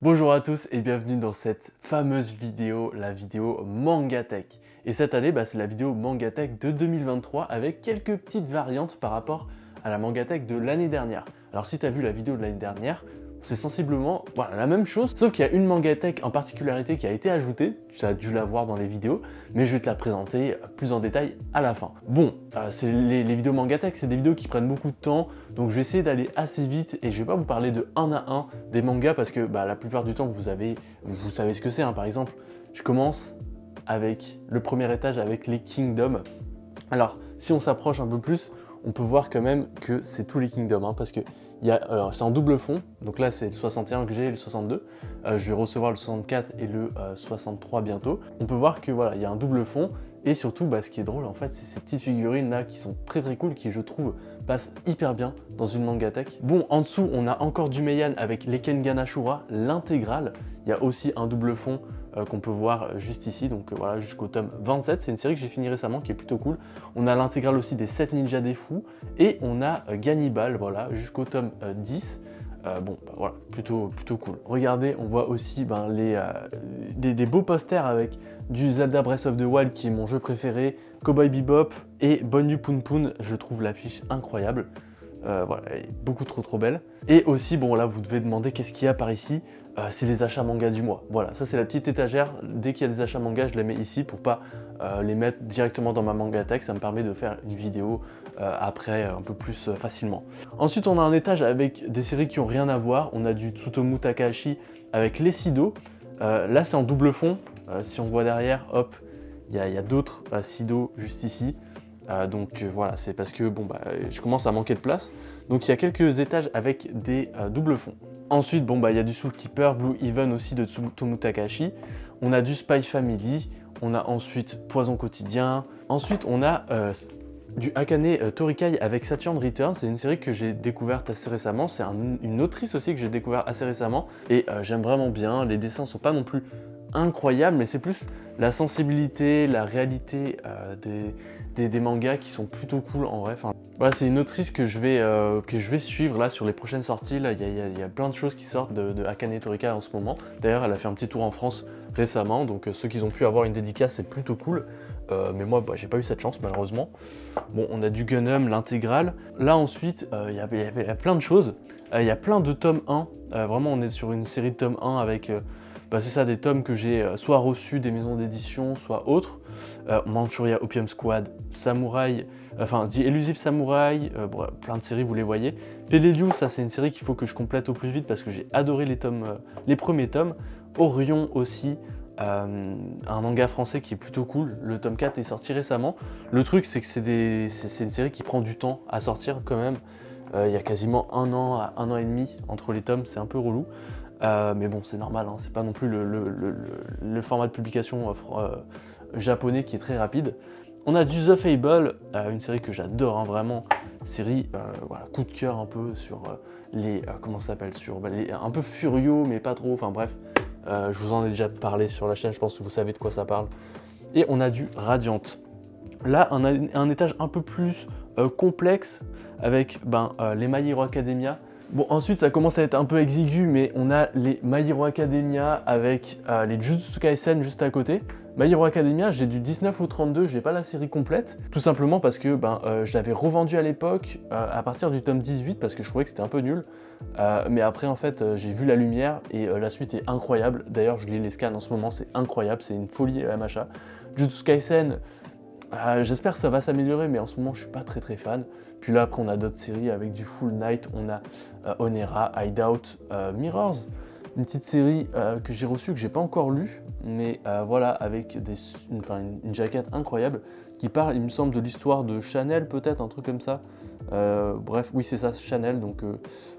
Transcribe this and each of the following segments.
Bonjour à tous et bienvenue dans cette fameuse vidéo, la vidéo MangaTech. Et cette année, c'est la vidéo MangaTech de 2023 avec quelques petites variantes par rapport à la MangaTech de l'année dernière. Alors si tu as vu la vidéo de l'année dernière, c'est sensiblement la même chose, sauf qu'il y a une MangaTech en particularité qui a été ajoutée, tu as dû la voir dans les vidéos, mais je vais te la présenter plus en détail à la fin. Bon, les vidéos MangaTech, c'est des vidéos qui prennent beaucoup de temps, donc je vais essayer d'aller assez vite et je vais pas vous parler de un à un des mangas parce que la plupart du temps vous savez ce que c'est. Par exemple, je commence avec le premier étage avec les Kingdoms. Alors, si on s'approche un peu plus, on peut voir quand même que c'est tous les Kingdoms, parce que c'est en double fond, donc là c'est le 61 que j'ai et le 62, je vais recevoir le 64 et le 63 bientôt. On peut voir que voilà, il y a un double fond, et surtout ce qui est drôle en fait, c'est ces petites figurines là qui sont très cool, qui je trouve passent hyper bien dans une MangaTech. Bon, en dessous on a encore du Meian avec les Kengan Ashura, l'intégrale. Il y a aussi un double fond qu'on peut voir juste ici, donc voilà, jusqu'au tome 27. C'est une série que j'ai fini récemment qui est plutôt cool. On a l'intégrale aussi des 7 ninjas des fous et on a Gannibal, voilà, jusqu'au tome 10. Voilà, plutôt cool. Regardez, on voit aussi des beaux posters avec du Zelda Breath of the Wild qui est mon jeu préféré, Cowboy Bebop et Bonne Poon Poon. Je trouve l'affiche incroyable. Voilà, elle est beaucoup trop belle. Et aussi, bon là, vous devez demander qu'est-ce qu'il y a par ici. C'est les achats manga du mois. Voilà, ça c'est la petite étagère. Dès qu'il y a des achats manga, je les mets ici pour pas les mettre directement dans ma MangaTech. Ça me permet de faire une vidéo après un peu plus facilement. Ensuite, on a un étage avec des séries qui ont rien à voir. On a du Tsutomu Takahashi avec les Sido. Là, c'est en double fond. Si on voit derrière, hop, il y a d'autres Sido juste ici. Voilà, c'est parce que je commence à manquer de place. Donc il y a quelques étages avec des doubles fonds. Ensuite, il y a du Soul Keeper, Blue Even aussi de Tsutomu Takahashi. On a du Spy Family. On a ensuite Poison Quotidien. Ensuite, on a du Akane Torikai avec Saturn Return. C'est une série que j'ai découverte assez récemment. C'est une autrice aussi que j'ai découvert assez récemment. Et j'aime vraiment bien. Les dessins sont pas non plus incroyables, mais c'est plus la sensibilité, la réalité des mangas qui sont plutôt cool en vrai. Voilà, c'est une autrice que je vais suivre là sur les prochaines sorties. Là, il y a plein de choses qui sortent de Akane Torikai en ce moment. D'ailleurs, elle a fait un petit tour en France récemment, donc ceux qui ont pu avoir une dédicace, c'est plutôt cool. Mais moi, j'ai pas eu cette chance malheureusement. Bon, on a du Gundam, l'intégrale. Là ensuite, il y a plein de choses. Il y a plein de tomes 1. Vraiment, on est sur une série de tomes 1 avec c'est ça, des tomes que j'ai soit reçus des maisons d'édition, soit autres. Manchuria Opium Squad, Samurai, The Elusive Samurai, plein de séries, vous les voyez. Peleliu, ça c'est une série qu'il faut que je complète au plus vite parce que j'ai adoré les premiers tomes. Orion aussi, un manga français qui est plutôt cool. Le tome 4 est sorti récemment. Le truc, c'est que c'est une série qui prend du temps à sortir quand même. Il y a quasiment 1 an à 1 an et demi entre les tomes, c'est un peu relou. Mais bon, c'est normal, c'est pas non plus le format de publication japonais qui est très rapide. On a du The Fable, une série que j'adore, vraiment. Série, coup de cœur un peu sur comment ça s'appelle, sur un peu Furio, mais pas trop, bref. Je vous en ai déjà parlé sur la chaîne, je pense que vous savez de quoi ça parle. Et on a du Radiant. Là, un étage un peu plus complexe avec les My Hero Academia. Bon, ensuite, ça commence à être un peu exigu, mais on a les My Hero Academia avec les Jujutsu Kaisen juste à côté. My Hero Academia, j'ai du 19 au 32, j'ai pas la série complète, tout simplement parce que je l'avais revendu à l'époque à partir du tome 18 parce que je trouvais que c'était un peu nul. Mais après, en fait, j'ai vu la lumière et la suite est incroyable. D'ailleurs, je lis les scans en ce moment, c'est incroyable, c'est une folie MHA. Jujutsu Kaisen, j'espère que ça va s'améliorer, mais en ce moment je suis pas très fan. Puis là après on a d'autres séries avec du Full Night, on a Onera, Hideout, Mirrors, une petite série que j'ai reçue, que j'ai pas encore lue, mais voilà, avec une jaquette incroyable qui parle, il me semble, de l'histoire de Chanel peut-être, un truc comme ça. Bref, oui c'est ça, Chanel, donc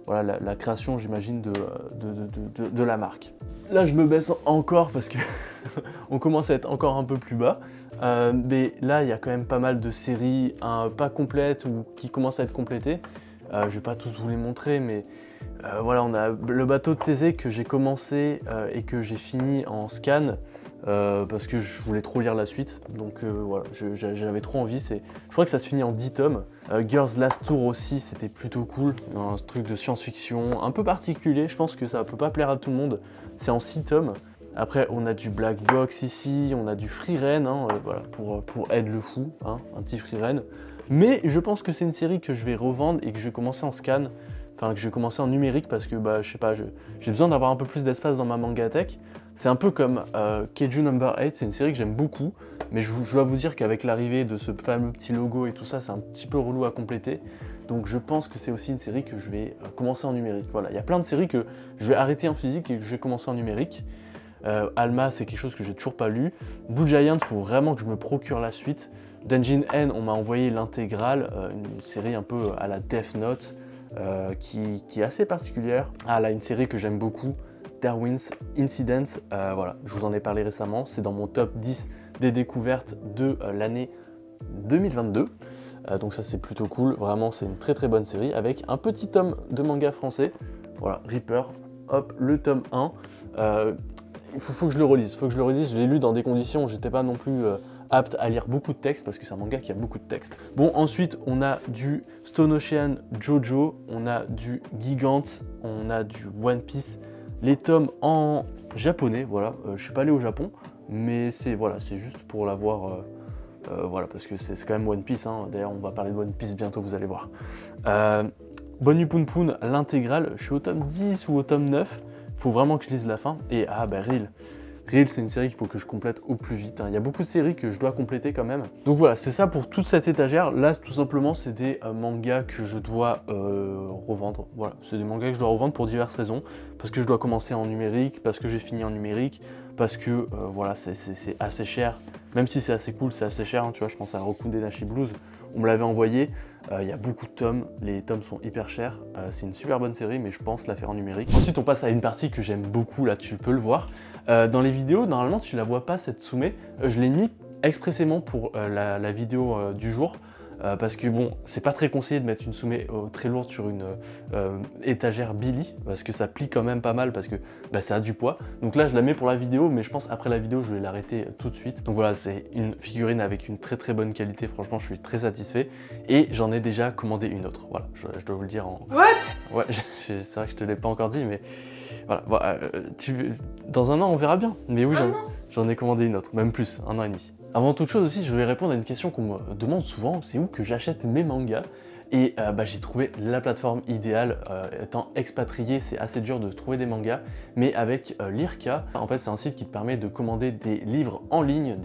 voilà la création j'imagine de la marque. Là je me baisse encore parce que on commence à être encore un peu plus bas. Mais là, il y a quand même pas mal de séries pas complètes ou qui commencent à être complétées. Je vais pas tous vous les montrer, mais Voilà, on a le bateau de Thésée que j'ai commencé et que j'ai fini en scan parce que je voulais trop lire la suite. Donc voilà, j'avais trop envie. Je crois que ça se finit en 10 tomes. Girls Last Tour aussi, c'était plutôt cool. Un truc de science-fiction un peu particulier. Je pense que ça peut pas plaire à tout le monde. C'est en 6 tomes. Après, on a du Black Box ici, on a du Frieren, hein, voilà, pour Ed le Fou, hein, un petit Frieren. Mais je pense que c'est une série que je vais revendre et que je vais commencer en scan. Enfin, que je vais commencer en numérique parce que, bah, je sais pas, j'ai besoin d'avoir un peu plus d'espace dans ma mangatech. C'est un peu comme Keiju No. 8, c'est une série que j'aime beaucoup, mais je dois vous dire qu'avec l'arrivée de ce fameux petit logo et tout ça, c'est un petit peu relou à compléter. Donc je pense que c'est aussi une série que je vais commencer en numérique. Voilà, il y a plein de séries que je vais arrêter en physique et que je vais commencer en numérique. Alma, c'est quelque chose que j'ai toujours pas lu. Blue Giant, il faut vraiment que je me procure la suite. Dungeon N, on m'a envoyé l'intégrale, une série un peu à la Death Note. Qui est assez particulière. Ah là, une série que j'aime beaucoup, Darwin's Incidents, voilà, je vous en ai parlé récemment, c'est dans mon top 10 des découvertes de l'année 2022. Donc ça c'est plutôt cool, vraiment c'est une très très bonne série avec un petit tome de manga français. Voilà, Reaper, hop, le tome 1. Il faut que je le relise, je l'ai lu dans des conditions où j'étais pas non plus apte à lire beaucoup de textes parce que c'est un manga qui a beaucoup de textes. Bon, ensuite on a du Stone Ocean Jojo, on a du Gigante, on a du One Piece, les tomes en japonais, voilà. Je suis pas allé au Japon, mais c'est voilà, c'est juste pour l'avoir, voilà, parce que c'est quand même One Piece, hein. D'ailleurs on va parler de One Piece bientôt, vous allez voir. Bonu Poon Poon, l'intégrale, je suis au tome 10 ou au tome 9, faut vraiment que je lise la fin, et ah bah Reel. Reel, c'est une série qu'il faut que je complète au plus vite, hein. Il y a beaucoup de séries que je dois compléter quand même. Donc voilà, c'est ça pour toute cette étagère. Là, tout simplement, c'est des mangas que je dois revendre. Voilà, c'est des mangas que je dois revendre pour diverses raisons. Parce que je dois commencer en numérique, parce que j'ai fini en numérique, parce que voilà, c'est assez cher. Même si c'est assez cool, c'est assez cher, hein, tu vois, je pense à Roku Denashi Blues. On me l'avait envoyé, il y a beaucoup de tomes, les tomes sont hyper chers. C'est une super bonne série, mais je pense la faire en numérique. Ensuite, on passe à une partie que j'aime beaucoup, là, tu peux le voir. Dans les vidéos, normalement, tu la vois pas, cette Tsume. Je l'ai mis expressément pour la vidéo du jour. Parce que bon, c'est pas très conseillé de mettre une Tsume très lourde sur une étagère Billy, parce que ça plie quand même pas mal, parce que bah, ça a du poids. Donc là, je la mets pour la vidéo, mais je pense après la vidéo, je vais l'arrêter tout de suite. Donc voilà, c'est une figurine avec une très très bonne qualité, franchement, je suis très satisfait. Et j'en ai déjà commandé une autre, voilà, je dois vous le dire en... What? Ouais, c'est vrai que je te l'ai pas encore dit, mais voilà, dans un an, on verra bien. Mais oui, j'en ai commandé une autre, même plus, 1 an et demi. Avant toute chose aussi, je vais répondre à une question qu'on me demande souvent, c'est où que j'achète mes mangas. Et bah, j'ai trouvé la plateforme idéale. Étant expatrié, c'est assez dur de trouver des mangas, mais avec Lirka, en fait c'est un site qui te permet de commander des livres en ligne,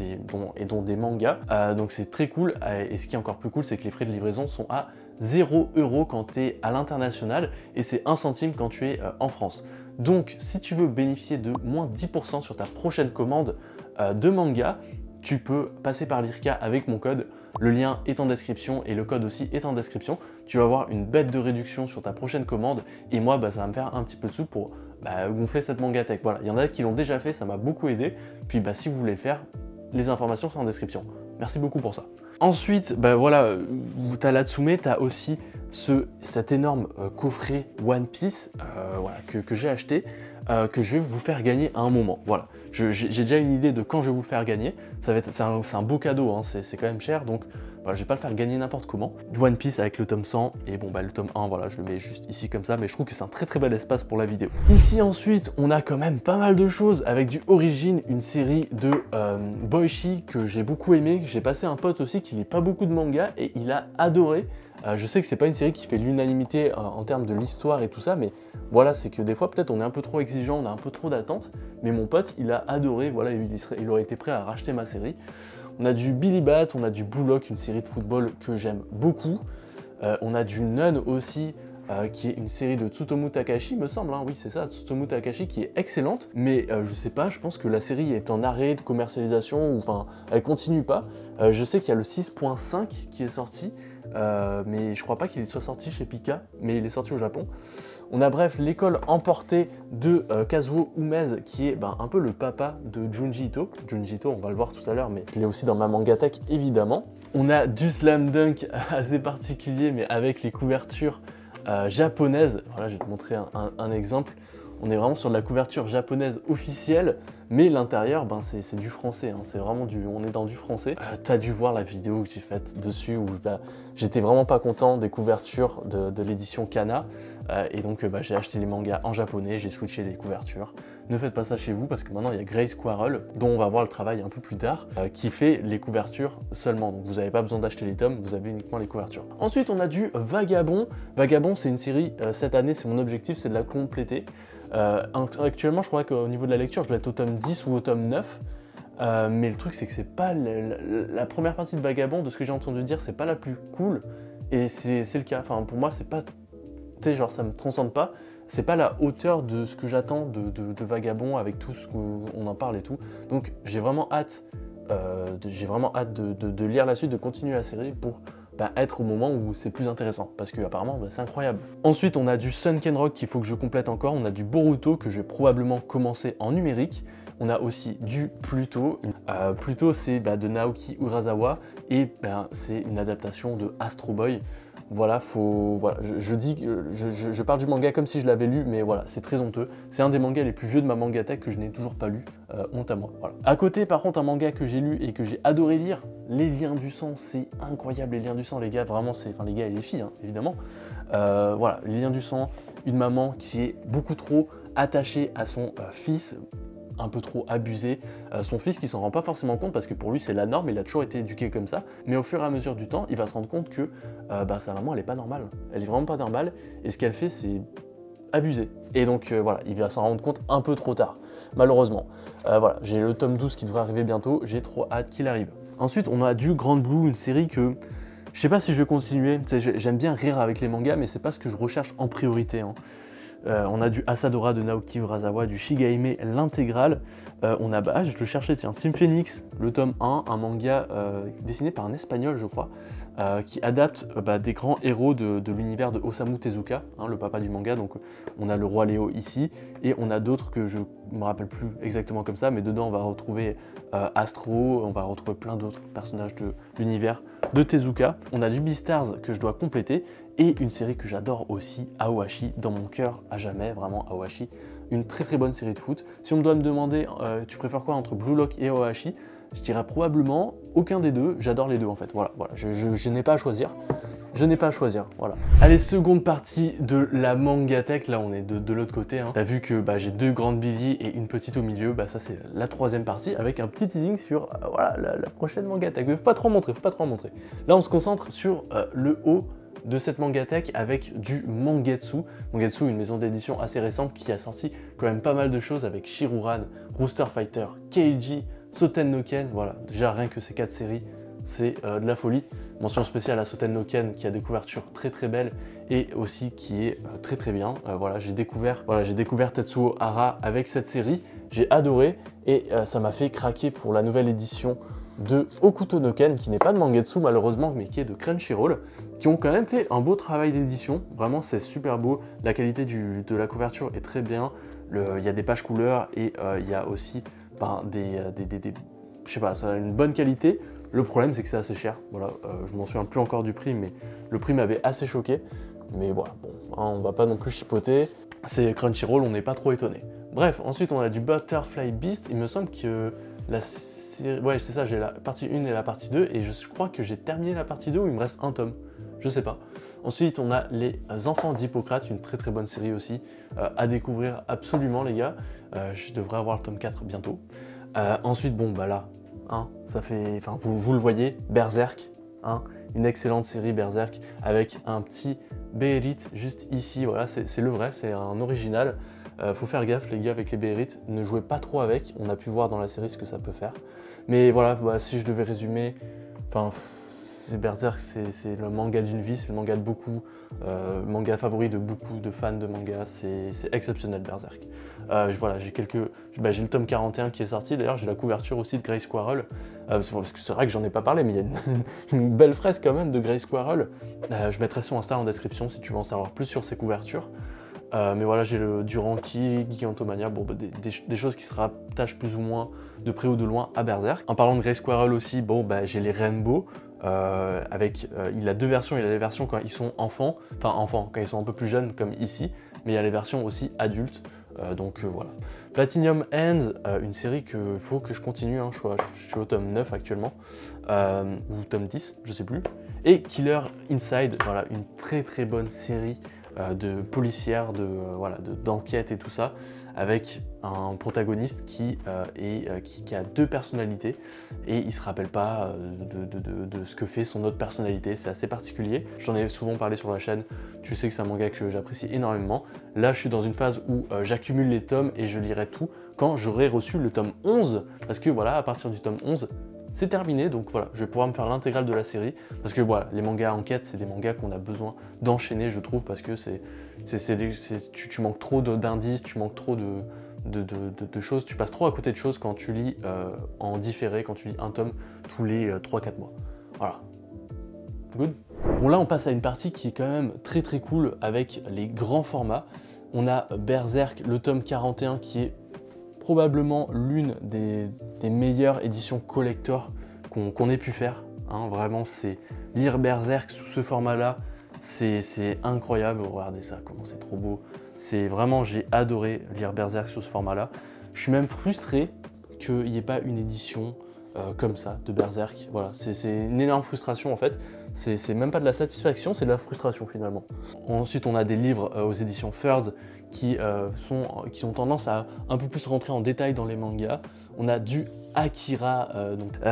dont des mangas. Donc c'est très cool, et ce qui est encore plus cool, c'est que les frais de livraison sont à 0 € quand tu es à l'international, et c'est 1 centime quand tu es en France. Donc si tu veux bénéficier de moins 10% sur ta prochaine commande de manga, tu peux passer par Lirka avec mon code. Le lien est en description et le code aussi est en description. Tu vas avoir une bête de réduction sur ta prochaine commande et moi, bah, ça va me faire un petit peu de sous pour gonfler cette mangatech. Voilà, il y en a qui l'ont déjà fait, ça m'a beaucoup aidé. Puis bah, si vous voulez le faire, les informations sont en description. Merci beaucoup pour ça. Ensuite, bah, voilà, tu as la Tsume, tu as aussi cet énorme coffret One Piece voilà, que j'ai acheté. Que je vais vous faire gagner à un moment. Voilà, j'ai déjà une idée de quand je vais vous le faire gagner. C'est un beau cadeau, hein. C'est quand même cher, donc voilà, je vais pas le faire gagner n'importe comment. Du One Piece avec le tome 100, et bon bah le tome 1, voilà, je le mets juste ici comme ça, mais je trouve que c'est un très très bel espace pour la vidéo. Ici ensuite, on a quand même pas mal de choses avec du Origin, une série de Boichi que j'ai beaucoup aimé. J'ai passé un pote aussi qui lit pas beaucoup de manga et il a adoré. Je sais que c'est pas une série qui fait l'unanimité en termes de l'histoire et tout ça, mais voilà, c'est que des fois peut-être on est un peu trop exigeant, on a un peu trop d'attentes, mais mon pote il a adoré, voilà, il aurait été prêt à racheter ma série. On a du Billy Bat, on a du Bullock, une série de football que j'aime beaucoup. On a du Nun aussi, qui est une série de Tsutomu Takahashi, me semble, hein, oui c'est ça, Tsutomu Takahashi, qui est excellente, mais je sais pas, je pense que la série est en arrêt de commercialisation, ou enfin, elle continue pas. Je sais qu'il y a le 6.5 qui est sorti, mais je crois pas qu'il soit sorti chez Pika, mais il est sorti au Japon. On a bref l'école emportée de Kazuo Umez, qui est un peu le papa de Junji Ito. Junji Ito, on va le voir tout à l'heure, mais je l'ai aussi dans ma mangatech évidemment. On a du Slam Dunk assez particulier, mais avec les couvertures japonaise. Voilà, je vais te montrer un exemple. On est vraiment sur de la couverture japonaise officielle, mais l'intérieur, ben, c'est du français, hein. C'est vraiment on est dans du français. T'as dû voir la vidéo que j'ai faite dessus où bah, j'étais vraiment pas content des couvertures de l'édition Kana, et donc bah, j'ai acheté les mangas en japonais, j'ai switché les couvertures. Ne faites pas ça chez vous parce que maintenant il y a Grace Quarrel, dont on va voir le travail un peu plus tard, qui fait les couvertures seulement. Donc vous n'avez pas besoin d'acheter les tomes, vous avez uniquement les couvertures. Ensuite on a du Vagabond. Vagabond c'est une série, cette année c'est mon objectif, c'est de la compléter. Actuellement je crois qu'au niveau de la lecture je dois être au tome 10 ou au tome 9. Mais le truc c'est que c'est pas la première partie de Vagabond, de ce que j'ai entendu dire, c'est pas la plus cool. Et c'est le cas, enfin pour moi c'est pas, tu sais, genre ça me transcende pas. C'est pas la hauteur de ce que j'attends de Vagabond avec tout ce qu'on en parle et tout. Donc j'ai vraiment hâte, de lire la suite, de continuer la série pour être au moment où c'est plus intéressant, parce que apparemment c'est incroyable. Ensuite on a du Sunken Rock qu'il faut que je complète encore, on a du Boruto que je vais probablement commencer en numérique, on a aussi du Pluto. Pluto c'est de Naoki Urasawa et c'est une adaptation de Astro Boy. Voilà, je parle du manga comme si je l'avais lu, mais voilà, c'est très honteux. C'est un des mangas les plus vieux de ma mangatech que je n'ai toujours pas lu, honte à moi. Voilà. À côté, par contre, un manga que j'ai lu et que j'ai adoré lire, Les Liens du Sang, c'est incroyable, Les Liens du Sang, les gars, vraiment, enfin les gars et les filles, hein, évidemment. Voilà, Les Liens du Sang, une maman qui est beaucoup trop attachée à son fils, un peu trop abusé, son fils qui s'en rend pas forcément compte parce que pour lui c'est la norme, il a toujours été éduqué comme ça, mais au fur et à mesure du temps il va se rendre compte que sa maman elle est pas normale, elle est vraiment pas normale et ce qu'elle fait c'est abusé. Et donc voilà, il va s'en rendre compte un peu trop tard, malheureusement. Voilà, j'ai le tome 12 qui devrait arriver bientôt, j'ai trop hâte qu'il arrive. Ensuite on a du Grand Blue, une série que je sais pas si je vais continuer, j'aime bien rire avec les mangas mais c'est pas ce que je recherche en priorité, hein. On a du Asadora de Naoki Urasawa, du Shigahime l'intégrale. On a, je le cherchais, tiens, Team Phoenix, le tome 1, un manga dessiné par un Espagnol, je crois, qui adapte des grands héros de l'univers de Osamu Tezuka, hein, le papa du manga. Donc on a le roi Léo ici, et on a d'autres que je ne me rappelle plus exactement comme ça, mais dedans on va retrouver Astro, on va retrouver plein d'autres personnages de l'univers de Tezuka. On a du Beastars que je dois compléter, et une série que j'adore aussi, Aoashi, dans mon cœur à jamais, vraiment Aoashi, une très très bonne série de foot. Si on me doit me demander, tu préfères quoi entre Blue Lock et Aoashi, je dirais probablement aucun des deux, j'adore les deux en fait, voilà, je n'ai pas à choisir. Je n'ai pas à choisir, voilà. Allez, seconde partie de la mangatech, là on est de l'autre côté, hein. T'as vu que j'ai deux grandes Billy et une petite au milieu, ça c'est la troisième partie avec un petit teasing sur voilà, la prochaine mangatech. Faut pas trop en montrer, faut pas trop en montrer. Là on se concentre sur le haut de cette mangatech avec du Mangetsu. Mangetsu, une maison d'édition assez récente qui a sorti quand même pas mal de choses avec Shiruran, Rooster Fighter, Keiji, Soten no Ken, voilà, déjà rien que ces 4 séries, c'est de la folie. Mention spéciale à Soten no Ken qui a des couvertures très très belles et aussi qui est très très bien. Voilà, j'ai découvert Tetsuo Hara avec cette série, j'ai adoré et ça m'a fait craquer pour la nouvelle édition de Hokuto no Ken, qui n'est pas de Mangetsu malheureusement, mais qui est de Crunchyroll, qui ont quand même fait un beau travail d'édition. Vraiment, c'est super beau. La qualité de la couverture est très bien. Il y a des pages couleurs et il y a aussi je sais pas, ça a une bonne qualité. Le problème, c'est que c'est assez cher. Voilà, je m'en souviens plus encore du prix, mais le prix m'avait assez choqué. Mais voilà, bon, hein, on va pas non plus chipoter. C'est Crunchyroll, on n'est pas trop étonné. Bref, ensuite on a du Butterfly Beast. Il me semble que la série... Ouais, c'est ça, j'ai la partie 1 et la partie 2, et je crois que j'ai terminé la partie 2 où il me reste un tome. Je sais pas. Ensuite, on a Les Enfants d'Hippocrate, une très très bonne série aussi, à découvrir absolument les gars. Je devrais avoir le tome 4 bientôt. Ensuite, bon bah là, hein, ça fait... Enfin, vous le voyez, Berserk, hein, une excellente série Berserk, avec un petit Beherit juste ici, voilà, c'est le vrai, c'est un original. Faut faire gaffe les gars avec les Beherit, ne jouez pas trop avec, on a pu voir dans la série ce que ça peut faire. Mais voilà, si je devais résumer, enfin... Berserk, c'est le manga d'une vie, c'est le manga de beaucoup, manga favori de beaucoup de fans de manga, c'est exceptionnel Berserk. Voilà, j'ai le tome 41 qui est sorti, d'ailleurs j'ai la couverture aussi de Grace Quarrel, parce que c'est vrai que j'en ai pas parlé, mais il y a une belle fresque quand même de Grace Quarrel. Je mettrai son Insta en description si tu veux en savoir plus sur ses couvertures. Mais voilà, j'ai le Duranki, Gigantomania, bon, des choses qui se rattachent plus ou moins de près ou de loin à Berserk. En parlant de Grace Quarrel aussi, bon, j'ai les Rainbow. il a deux versions, il a les versions quand ils sont enfants, quand ils sont un peu plus jeunes comme ici, mais il y a les versions aussi adultes, voilà. Platinum Ends, une série qu'il faut que je continue, hein, je suis au tome 9 actuellement, ou tome 10, je sais plus. Et Killer Inside, voilà, une très très bonne série de policière, d'enquête et tout ça, avec un protagoniste qui a deux personnalités et il se rappelle pas de ce que fait son autre personnalité. C'est assez particulier. J'en ai souvent parlé sur la chaîne. Tu sais que c'est un manga que j'apprécie énormément. Là, je suis dans une phase où j'accumule les tomes et je lirai tout quand j'aurai reçu le tome 11. Parce que voilà, à partir du tome 11, c'est terminé, donc voilà, je vais pouvoir me faire l'intégrale de la série, parce que voilà, les mangas enquête, c'est des mangas qu'on a besoin d'enchaîner, je trouve, parce que tu manques trop d'indices, tu manques trop de choses, tu passes trop à côté de choses quand tu lis en différé, quand tu lis un tome tous les 3-4 mois. Voilà. Good. Bon, là, on passe à une partie qui est quand même très très cool avec les grands formats. On a Berserk, le tome 41, qui est probablement l'une des meilleures éditions collector qu'on ait pu faire. Hein, vraiment, c'est lire Berserk sous ce format-là, c'est incroyable. Regardez ça, comment c'est trop beau. C'est vraiment, j'ai adoré lire Berserk sous ce format-là. Je suis même frustré qu'il n'y ait pas une édition comme ça de Berserk. Voilà, c'est une énorme frustration en fait. C'est même pas de la satisfaction, c'est de la frustration finalement. Ensuite, on a des livres aux éditions Third qui ont tendance à un peu plus rentrer en détail dans les mangas. On a du Akira.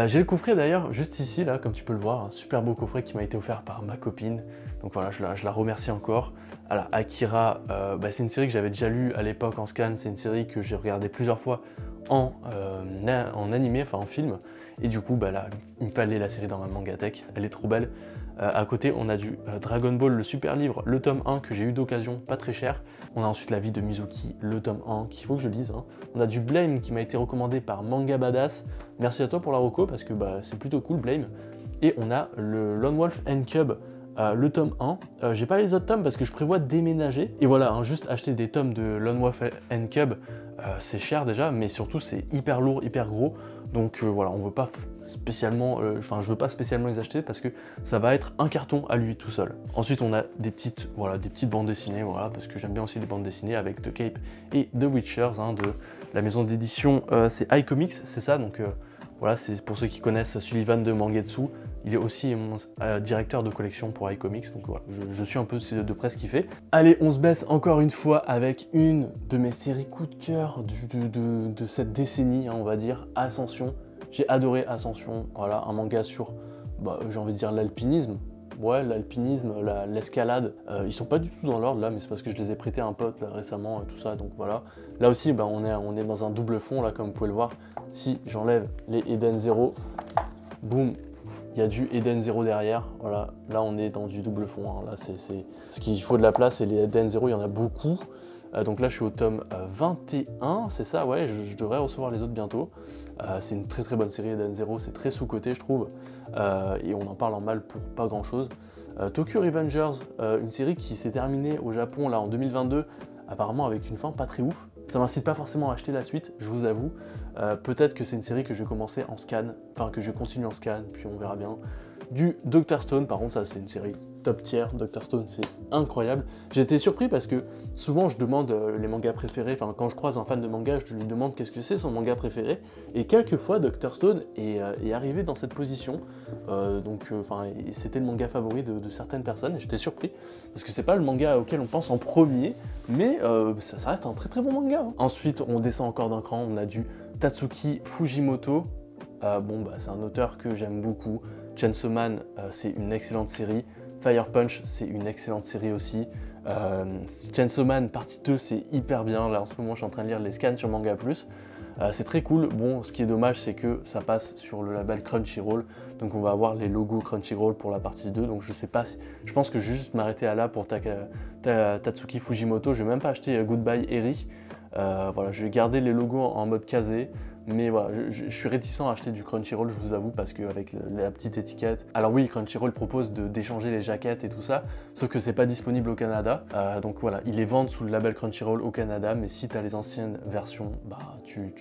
J'ai le coffret d'ailleurs juste ici, là, comme tu peux le voir, un super beau coffret qui m'a été offert par ma copine. Donc voilà, je la remercie encore. Alors, Akira, c'est une série que j'avais déjà lue à l'époque en scan. C'est une série que j'ai regardée plusieurs fois en animé, enfin en film. Et du coup, là, il me fallait la série dans ma mangatech. Elle est trop belle. À côté, on a du Dragon Ball, le super livre, le tome 1 que j'ai eu d'occasion, pas très cher. On a ensuite La vie de Mizuki, le tome 1 qu'il faut que je lise. Hein. On a du Blame qui m'a été recommandé par Manga Badass. Merci à toi pour la reco parce que c'est plutôt cool, Blame. Et on a le Lone Wolf and Cub, le tome 1. J'ai pas les autres tomes parce que je prévois de déménager. Et voilà, hein, juste acheter des tomes de Lone Wolf and Cub, c'est cher déjà, mais surtout c'est hyper lourd, hyper gros. Donc voilà, on veut pas spécialement, je veux pas spécialement les acheter parce que ça va être un carton à lui tout seul. Ensuite, on a des petites bandes dessinées, voilà, parce que j'aime bien aussi les bandes dessinées avec The Cape et The Witchers, hein, de la maison d'édition, c'est iComics, c'est ça. Donc voilà, c'est pour ceux qui connaissent Sullivan de Mangetsu. Il est aussi directeur de collection pour iComics, donc voilà, je suis un peu de près ce qu'il fait. Allez, on se baisse encore une fois avec une de mes séries coup de cœur de cette décennie, hein, on va dire, Ascension. J'ai adoré Ascension, voilà, un manga sur, j'ai envie de dire l'alpinisme. Ouais, l'alpinisme, l'escalade, ils sont pas du tout dans l'ordre là, mais c'est parce que je les ai prêtés à un pote là, récemment et tout ça, donc voilà. Là aussi, on est dans un double fond, là, comme vous pouvez le voir. Si j'enlève les Eden Zero, boum, il y a du Eden Zero derrière, voilà. Là, on est dans du double fond, hein. Là, ce qu'il faut de la place, et les Eden Zero, il y en a beaucoup. Donc là, je suis au tome 21, c'est ça, ouais, je devrais recevoir les autres bientôt. C'est une très très bonne série, Eden Zero, c'est très sous-coté, je trouve. Et on en parle en mal pour pas grand-chose. Tokyo Revengers, une série qui s'est terminée au Japon là en 2022, apparemment avec une fin pas très ouf. Ça m'incite pas forcément à acheter la suite, je vous avoue. Peut-être que c'est une série que je vais commencer en scan, enfin que je continue en scan, puis on verra bien. Du Dr Stone, par contre ça c'est une série top tier, Dr Stone c'est incroyable. J'ai été surpris parce que souvent je demande les mangas préférés, enfin quand je croise un fan de manga, je lui demande qu'est-ce que c'est son manga préféré, et quelquefois Dr Stone est arrivé dans cette position, c'était le manga favori de certaines personnes, et j'étais surpris, parce que c'est pas le manga auquel on pense en premier, mais ça reste un très très bon manga. Hein. Ensuite on descend encore d'un cran, on a du Tatsuki Fujimoto. C'est un auteur que j'aime beaucoup. Chainsaw Man, c'est une excellente série. Fire Punch, c'est une excellente série aussi. Chainsaw Man partie 2, c'est hyper bien. Là, en ce moment, je suis en train de lire les scans sur Manga Plus. C'est très cool. Bon, ce qui est dommage, c'est que ça passe sur le label Crunchyroll. Donc, on va avoir les logos Crunchyroll pour la partie 2. Donc, je sais pas. Je pense que je vais juste m'arrêter à là pour Tatsuki Fujimoto. Je vais même pas acheter Goodbye Eri. Voilà, je vais garder les logos en mode casé. Mais voilà, je suis réticent à acheter du Crunchyroll, je vous avoue, parce qu'avec la petite étiquette... Alors oui, Crunchyroll propose d'échanger les jaquettes et tout ça, sauf que c'est pas disponible au Canada. Donc voilà, ils les vendent sous le label Crunchyroll au Canada, mais si tu as les anciennes versions, bah tu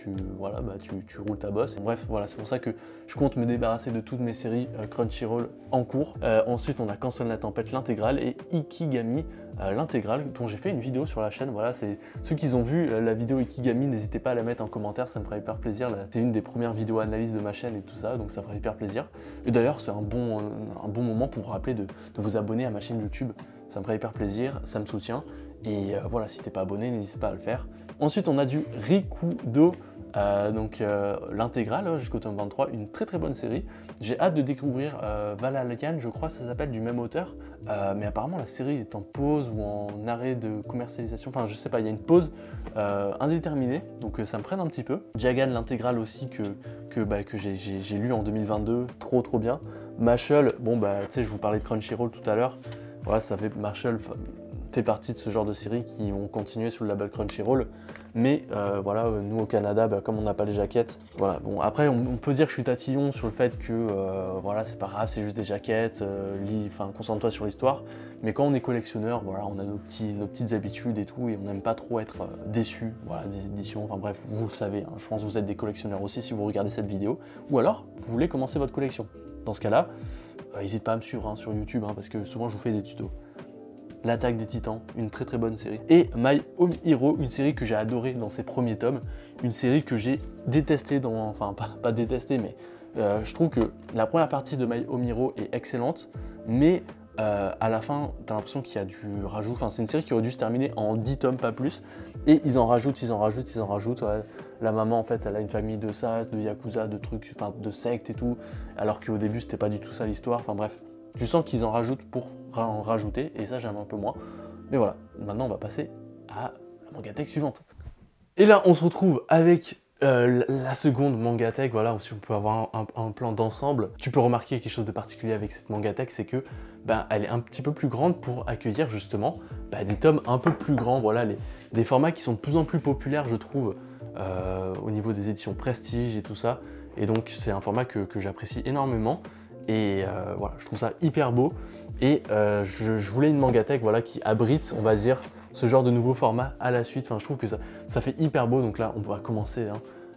roules ta bosse. Bref, voilà, c'est pour ça que je compte me débarrasser de toutes mes séries Crunchyroll en cours. Ensuite, on a Cancel la tempête, l'intégrale, et Ikigami, l'intégrale, dont j'ai fait une vidéo sur la chaîne. Voilà, c'est ceux qui ont vu la vidéo Ikigami, n'hésitez pas à la mettre en commentaire, ça me ferait hyper plaisir. C'est une des premières vidéos analyse de ma chaîne et tout ça, donc ça ferait hyper plaisir. Et d'ailleurs, c'est un bon moment pour vous rappeler de vous abonner à ma chaîne YouTube. Ça me ferait hyper plaisir, ça me soutient. Et voilà, si t'es pas abonné, n'hésite pas à le faire. Ensuite, on a du Rikudo, l'intégrale jusqu'au tome 23, une très bonne série. J'ai hâte de découvrir Valerian, je crois que ça s'appelle, du même auteur. Mais apparemment la série est en pause ou en arrêt de commercialisation, enfin je sais pas, il y a une pause indéterminée, donc ça me freine un petit peu. Jagan, l'intégrale aussi que j'ai lu en 2022, trop bien. Marshall, bon bah tu sais, je vous parlais de Crunchyroll tout à l'heure, voilà, Marshall fait partie de ce genre de séries qui vont continuer sous le label Crunchyroll, mais voilà, nous au Canada, comme on n'a pas les jaquettes, voilà. Bon, après on peut dire que je suis tatillon sur le fait que voilà, c'est pas grave, c'est juste des jaquettes, concentre-toi sur l'histoire, mais quand on est collectionneur, voilà, on a nos petites habitudes et tout, et on n'aime pas trop être déçu, voilà, des éditions, enfin bref, vous le savez, hein, je pense que vous êtes des collectionneurs aussi si vous regardez cette vidéo, ou alors vous voulez commencer votre collection. Dans ce cas-là, n'hésitez pas à me suivre sur YouTube, parce que souvent je vous fais des tutos. L'Attaque des Titans, une très bonne série. Et My Home Hero, une série que j'ai adorée dans ses premiers tomes, une série que j'ai détestée enfin pas détestée, mais je trouve que la première partie de My Home Hero est excellente, mais à la fin, t'as l'impression qu'il y a du rajout. Enfin, c'est une série qui aurait dû se terminer en 10 tomes, pas plus, et ils en rajoutent. Ouais. La maman, en fait, elle a une famille de sas, de yakuza, de trucs, enfin de sectes et tout, alors qu'au début, c'était pas du tout ça l'histoire. Enfin bref, tu sens qu'ils en rajoutent pour en rajouter, et ça j'aime un peu moins. Mais voilà, maintenant on va passer à la mangatech suivante. Et là on se retrouve avec la seconde mangatech, voilà, si on peut avoir un plan d'ensemble. Tu peux remarquer quelque chose de particulier avec cette mangatech, c'est que elle est un petit peu plus grande pour accueillir justement des tomes un peu plus grands, voilà, des formats qui sont de plus en plus populaires, je trouve, au niveau des éditions Prestige et tout ça. Et donc c'est un format que j'apprécie énormément. Et voilà, je trouve ça hyper beau. Et je voulais une mangatech, voilà, qui abrite, on va dire, ce genre de nouveau format à la suite. Enfin, je trouve que ça fait hyper beau. Donc là, on va commencer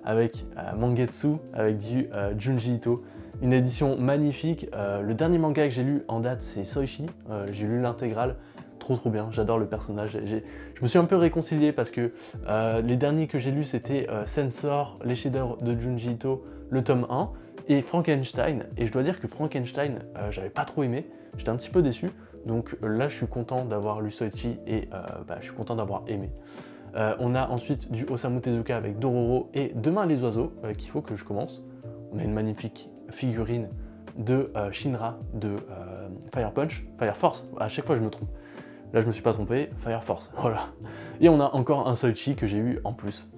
avec Mangetsu, avec du Junji Ito. Une édition magnifique. Le dernier manga que j'ai lu en date, c'est Soichi. J'ai lu l'intégrale. Trop bien, j'adore le personnage. Je me suis un peu réconcilié parce que les derniers que j'ai lus, c'était Sensor, les chefs-d'œuvre de Junji Ito, le tome 1. Et Frankenstein, et je dois dire que Frankenstein, j'avais pas trop aimé, j'étais un petit peu déçu, donc là je suis content d'avoir lu Soichi et je suis content d'avoir aimé. On a ensuite du Osamu Tezuka avec Dororo et Demain les oiseaux, qu'il faut que je commence. On a une magnifique figurine de Shinra de Fire Force, à chaque fois je me trompe. Là je me suis pas trompé, Fire Force, voilà. Et on a encore un Soichi que j'ai eu en plus.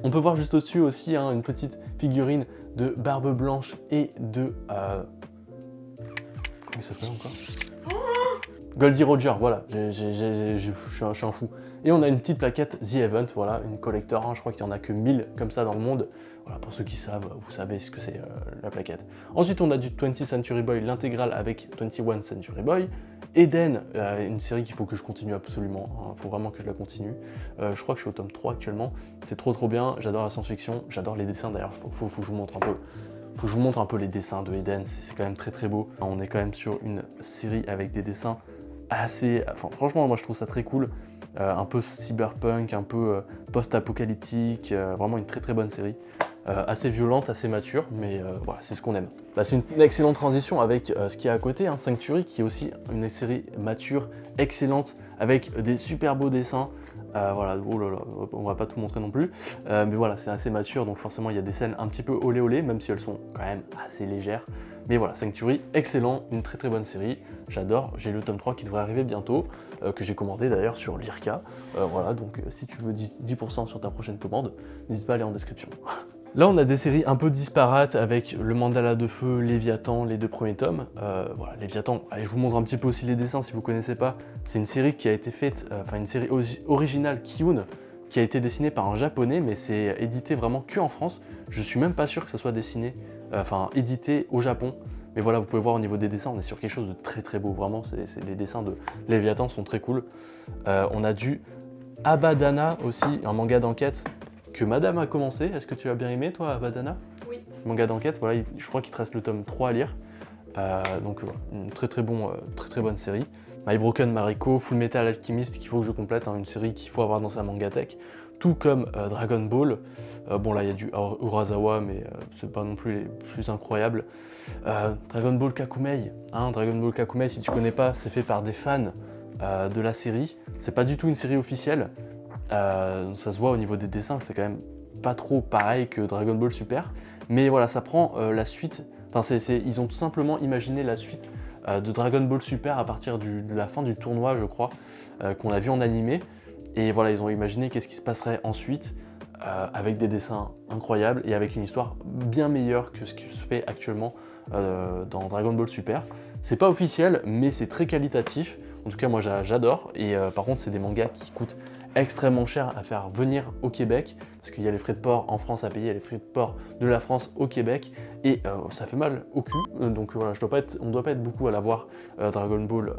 On peut voir juste au-dessus aussi une petite figurine de Barbe Blanche et de... Comment il s'appelle encore ? Goldie Roger, voilà, je suis un fou. Et on a une petite plaquette The Event, voilà, une collector, je crois qu'il n'y en a que 1000 comme ça dans le monde. Voilà, pour ceux qui savent, vous savez ce que c'est la plaquette. Ensuite, on a du 20th Century Boy, l'intégrale avec 21 Century Boy. Eden, une série qu'il faut que je continue absolument, il faut vraiment que je la continue. Je crois que je suis au tome 3 actuellement, c'est trop bien, j'adore la science-fiction, j'adore les dessins d'ailleurs, faut que je vous montre un peu. Faut que je vous montre un peu les dessins de Eden, c'est quand même très beau. On est quand même sur une série avec des dessins assez... Enfin franchement, moi je trouve ça très cool. Un peu cyberpunk, un peu post-apocalyptique, vraiment une très bonne série. Assez violente, assez mature, mais voilà, c'est ce qu'on aime. C'est une excellente transition avec ce qu'il y a à côté, Sanctuary, qui est aussi une série mature, excellente, avec des super beaux dessins. Voilà, oh là là, on va pas tout montrer non plus, mais voilà, c'est assez mature, donc forcément il y a des scènes un petit peu olé, même si elles sont quand même assez légères. Mais voilà, Sanctuary, excellent, une très bonne série, j'adore, j'ai le tome 3 qui devrait arriver bientôt, que j'ai commandé d'ailleurs sur Lirka. Voilà, donc si tu veux 10% sur ta prochaine commande, n'hésite pas à aller en description. Là, on a des séries un peu disparates avec le Mandala de Feu, Léviathan, les 2 premiers tomes. Voilà, Léviathan, allez, je vous montre un petit peu aussi les dessins si vous ne connaissez pas. C'est une série qui a été faite, une série originale Kiyun, qui a été dessiné par un japonais, mais c'est édité vraiment que en France. Je suis même pas sûr que ça soit dessiné, édité au Japon. Mais voilà, vous pouvez voir au niveau des dessins, on est sur quelque chose de très très beau. Vraiment, les dessins de Léviathan sont très cool. On a du Abadana aussi, un manga d'enquête que Madame a commencé. Est-ce que tu as bien aimé, toi, Abadana? Oui. Manga d'enquête, voilà, je crois qu'il te reste le tome 3 à lire. Donc voilà, une très bonne série. My Broken Mariko, Full Metal Alchemist qu'il faut que je complète, hein, une série qu'il faut avoir dans sa mangatech. Tout comme Dragon Ball. Bon là il y a du Urasawa mais c'est pas non plus les plus incroyables. Dragon Ball Kakumei, hein, Dragon Ball Kakumei si tu connais pas, c'est fait par des fans de la série. C'est pas du tout une série officielle. Ça se voit au niveau des dessins, c'est quand même pas trop pareil que Dragon Ball Super. Mais voilà, ça prend la suite. Enfin, ils ont tout simplement imaginé la suite de Dragon Ball Super à partir de la fin du tournoi, je crois, qu'on a vu en animé. Et voilà, ils ont imaginé qu'est-ce qui se passerait ensuite avec des dessins incroyables et avec une histoire bien meilleure que ce qui se fait actuellement dans Dragon Ball Super. C'est pas officiel, mais c'est très qualitatif. En tout cas, moi, j'adore. Et par contre, c'est des mangas qui coûtent extrêmement cher à faire venir au Québec parce qu'il y a les frais de port en France à payer, il y a les frais de port de la France au Québec et ça fait mal au cul. Donc voilà, on ne doit pas être beaucoup à la voir Dragon Ball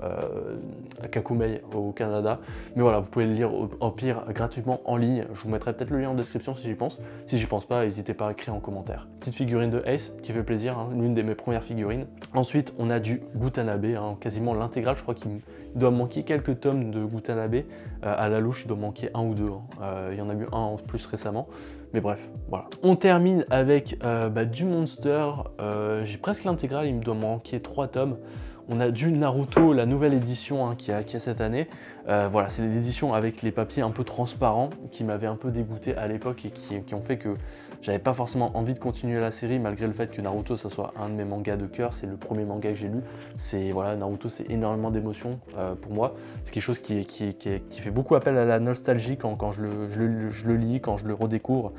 Kakumei au Canada. Mais voilà, vous pouvez le lire au pire gratuitement en ligne. Je vous mettrai peut-être le lien en description si j'y pense. Si j'y pense pas, n'hésitez pas à écrire en commentaire. Petite figurine de Ace qui fait plaisir, hein, l'une de mes premières figurines. Ensuite, on a du Gutanabe, hein, quasiment l'intégrale. Je crois qu'il doit manquer quelques tomes de Gutanabe. À la louche, il doit manquer un ou deux. Hein. Il y en a eu un en plus récemment. Mais bref, voilà. On termine avec du Monster. J'ai presque l'intégrale, il me doit manquer 3 tomes. On a du Naruto, la nouvelle édition hein, qui a cette année. Voilà, c'est l'édition avec les papiers un peu transparents qui m'avaient un peu dégoûté à l'époque et qui ont fait que j'avais pas forcément envie de continuer la série malgré le fait que Naruto ça soit un de mes mangas de cœur, c'est le premier manga que j'ai lu. Voilà, Naruto c'est énormément d'émotions pour moi. C'est quelque chose qui fait beaucoup appel à la nostalgie quand je le lis, quand je le redécouvre.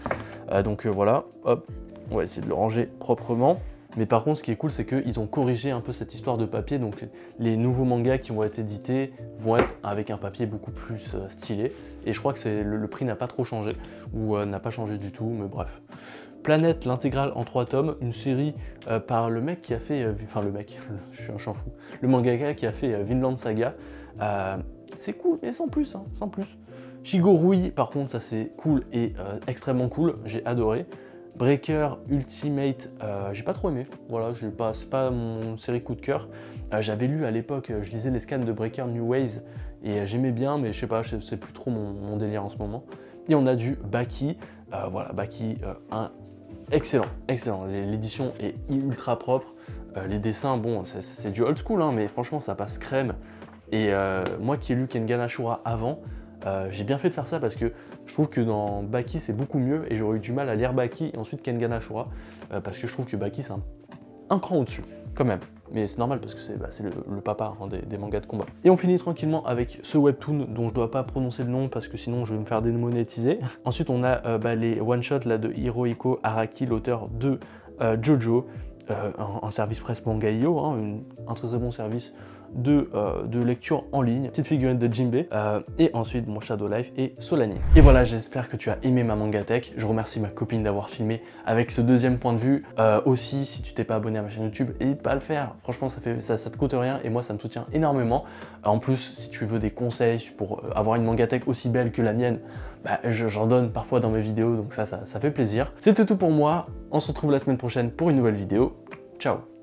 Voilà, hop, on va essayer de le ranger proprement. Mais par contre, ce qui est cool, c'est qu'ils ont corrigé un peu cette histoire de papier. Donc, les nouveaux mangas qui vont être édités vont être avec un papier beaucoup plus stylé. Et je crois que le prix n'a pas trop changé, ou n'a pas changé du tout, mais bref. Planète, l'intégrale en 3 tomes, une série par le mec qui a fait... je suis un champ fou. Le mangaka qui a fait Vinland Saga. C'est cool, mais sans plus, hein, sans plus. Shigorui, par contre, ça c'est cool et extrêmement cool. J'ai adoré. Breaker Ultimate, j'ai pas trop aimé, voilà, c'est pas mon série coup de cœur. J'avais lu à l'époque, je lisais les scans de Breaker New Ways et j'aimais bien, mais je sais pas, c'est plus trop mon délire en ce moment. Et on a du Baki, voilà, Baki, excellent, l'édition est ultra propre, les dessins, bon, c'est du old school, hein, mais franchement ça passe crème. Et moi qui ai lu Kengan Ashura avant, j'ai bien fait de faire ça parce que je trouve que dans Baki c'est beaucoup mieux et j'aurais eu du mal à lire Baki et ensuite Kengan Ashura parce que je trouve que Baki c'est un cran au-dessus quand même. Mais c'est normal parce que c'est le papa hein, des mangas de combat. Et on finit tranquillement avec ce webtoon dont je dois pas prononcer le nom parce que sinon je vais me faire démonétiser. Ensuite on a les one-shots là de Hirohiko Araki, l'auteur de Jojo, un service presse Manga.io, hein, un très bon service de lecture en ligne, petite figurine de Jinbe, et ensuite mon Shadow Life et Solani. Et voilà, j'espère que tu as aimé ma mangatech. Je remercie ma copine d'avoir filmé avec ce deuxième point de vue. Aussi, si tu t'es pas abonné à ma chaîne YouTube, n'hésite pas à le faire. Franchement, ça te coûte rien et moi, ça me soutient énormément. En plus, si tu veux des conseils pour avoir une mangatech aussi belle que la mienne, j'en donne parfois dans mes vidéos, donc ça fait plaisir. C'était tout pour moi. On se retrouve la semaine prochaine pour une nouvelle vidéo. Ciao!